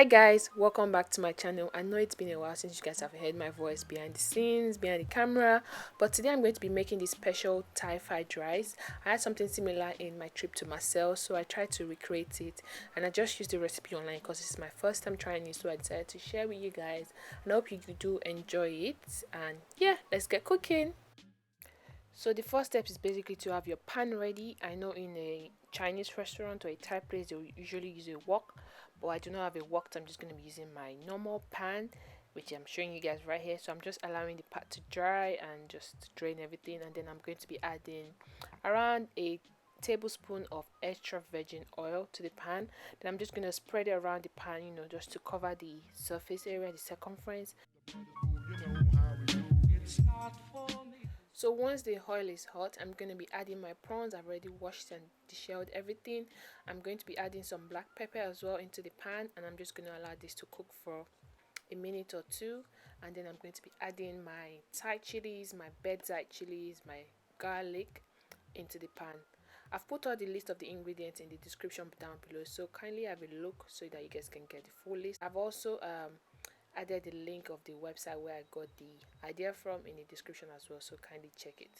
guys, welcome back to my channel. I know it's been a while since you guys have heard my voice behind the scenes, behind the camera, but today I'm going to be making this special Thai fried rice. I had something similar in my trip to Marseille, so I tried to recreate it, and I just used the recipe online because this is my first time trying it, so I decided to share with you guys, and I hope you do enjoy it. And yeah, let's get cooking. So the first step is basically to have your pan ready. I know in a Chinese restaurant or a Thai place they will usually use a wok, but I do not have a wok, so I'm just going to be using my normal pan, which I'm showing you guys right here. So I'm just allowing the pot to dry and just drain everything, and then I'm going to be adding around a tablespoon of extra virgin oil to the pan. Then I'm just going to spread it around the pan, just to cover the surface area, the circumference. So once the oil is hot, I'm going to be adding my prawns. I've already washed and deshelled everything. I'm going to be adding some black pepper as well into the pan, and I'm just going to allow this to cook for a minute or two. And then I'm going to be adding my Thai chilies, my bedside chilies, my garlic into the pan. I've put all the list of the ingredients in the description down below, so kindly have a look so that you guys can get the full list. I've also added the link of the website where I got the idea from in the description as well, so kindly check it.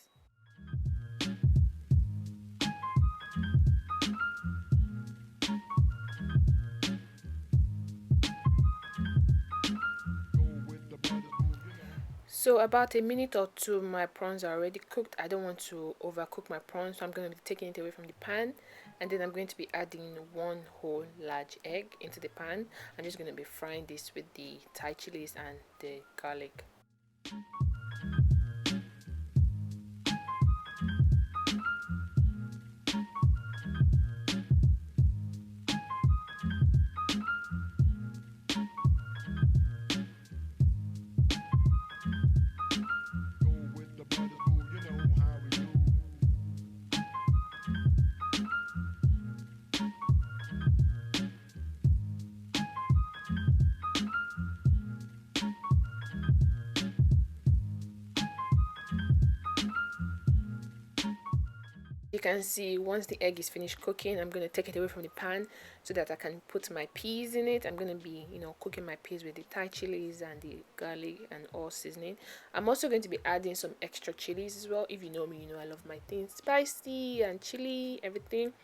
So about a minute or two, my prawns are already cooked. I don't want to overcook my prawns, so I'm going to be taking it away from the pan, and then I'm going to be adding one whole large egg into the pan. I'm just going to be frying this with the Thai chilies and the garlic. You can see once the egg is finished cooking, I'm going to take it away from the pan so that I can put my peas in it. I'm going to be cooking my peas with the Thai chilies and the garlic and all seasoning. I'm also going to be adding some extra chilies as well. If you know me, you know I love my things spicy and chili, everything.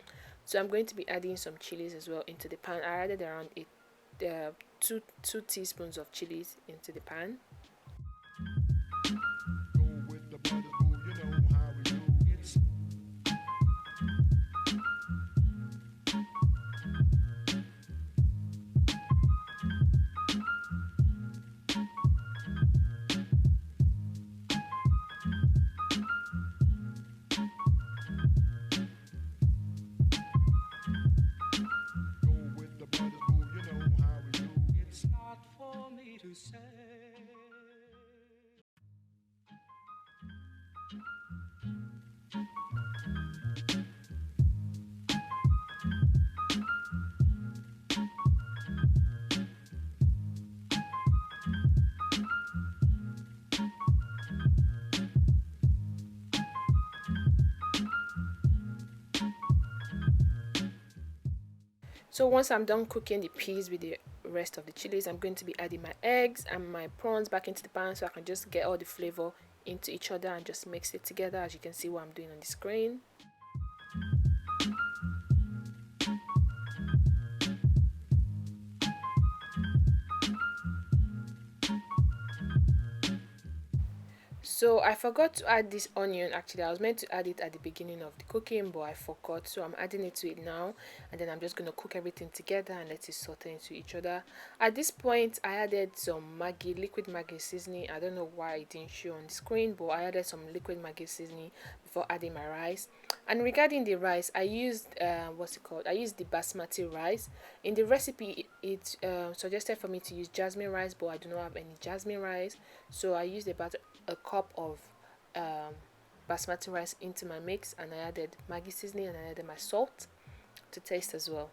So I'm going to be adding some chilies as well into the pan. I added around two teaspoons of chilies into the pan. So once I'm done cooking the peas with the rest of the chilies, I'm going to be adding my eggs and my prawns back into the pan so I can just get all the flavor into each other and just mix it together, as you can see what I'm doing on the screen. So I forgot to add this onion. Actually, I was meant to add it at the beginning of the cooking, but I forgot, so I'm adding it to it now, and then I'm just going to cook everything together and let it saute into each other. At this point, I added some Maggi, liquid Maggi seasoning. I don't know why it didn't show on the screen, but I added some liquid Maggi seasoning before adding my rice. And regarding the rice, I used I used the basmati rice. In the recipe it suggested for me to use jasmine rice, but I do not have any jasmine rice, so I used about a cup of basmati rice into my mix, and I added Maggi seasoning and I added my salt to taste as well.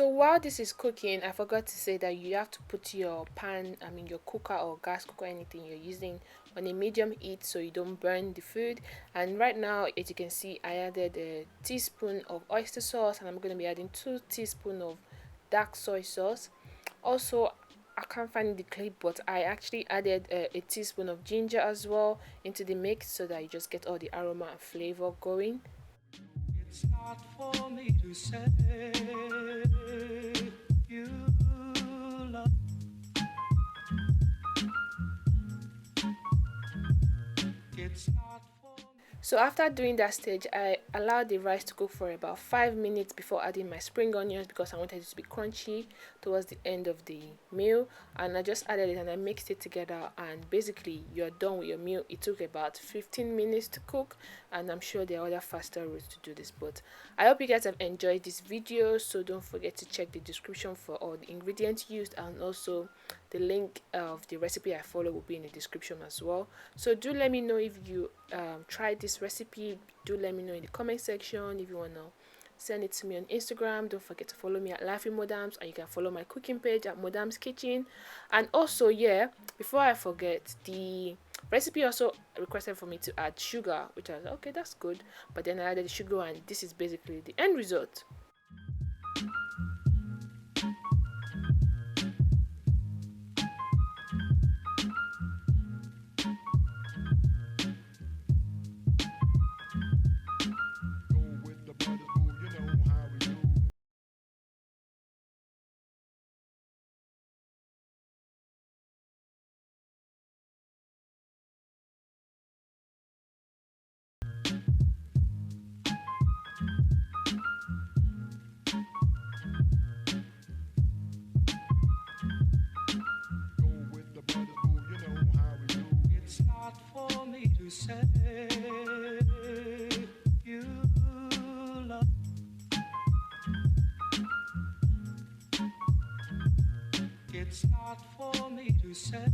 So while this is cooking, I forgot to say that you have to put your your cooker or gas cooker, anything you're using, on a medium heat so you don't burn the food. And right now, as you can see, I added a teaspoon of oyster sauce, and I'm going to be adding 2 teaspoons of dark soy sauce. Also, I can't find the clip, but I actually added a teaspoon of ginger as well into the mix so that you just get all the aroma and flavor going. It's not for me to say you love. It's not for me. So after doing that stage, I allowed the rice to cook for about 5 minutes before adding my spring onions because I wanted it to be crunchy towards the end of the meal. And I just added it and I mixed it together, and basically you're done with your meal. It took about 15 minutes to cook, and I'm sure there are other faster routes to do this. But I hope you guys have enjoyed this video, so don't forget to check the description for all the ingredients used, and also the link of the recipe I follow will be in the description as well. So do let me know if you tried this recipe. Do let me know in the comment section. If you want to send it to me on Instagram, don't forget to follow me at Lifewithmodamz, and you can follow my cooking page at Modamz Kitchen. And also, yeah, before I forget, the recipe also requested for me to add sugar, which I was like, okay, that's good. But then I added the sugar, and this is basically the end result. It's not for me to say you love. It's not for me to say